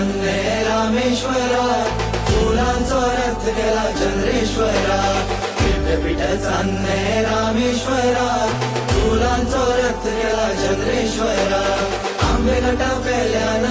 चांदणे रामेश्वरा, फुलांचा रथ गेला चंद्रेश्वरा. विद्यापीठ चांदणे रामेश्वरा, फुलांचा रथ गेला चंद्रेश्वरा. आंबे घटा पेल्या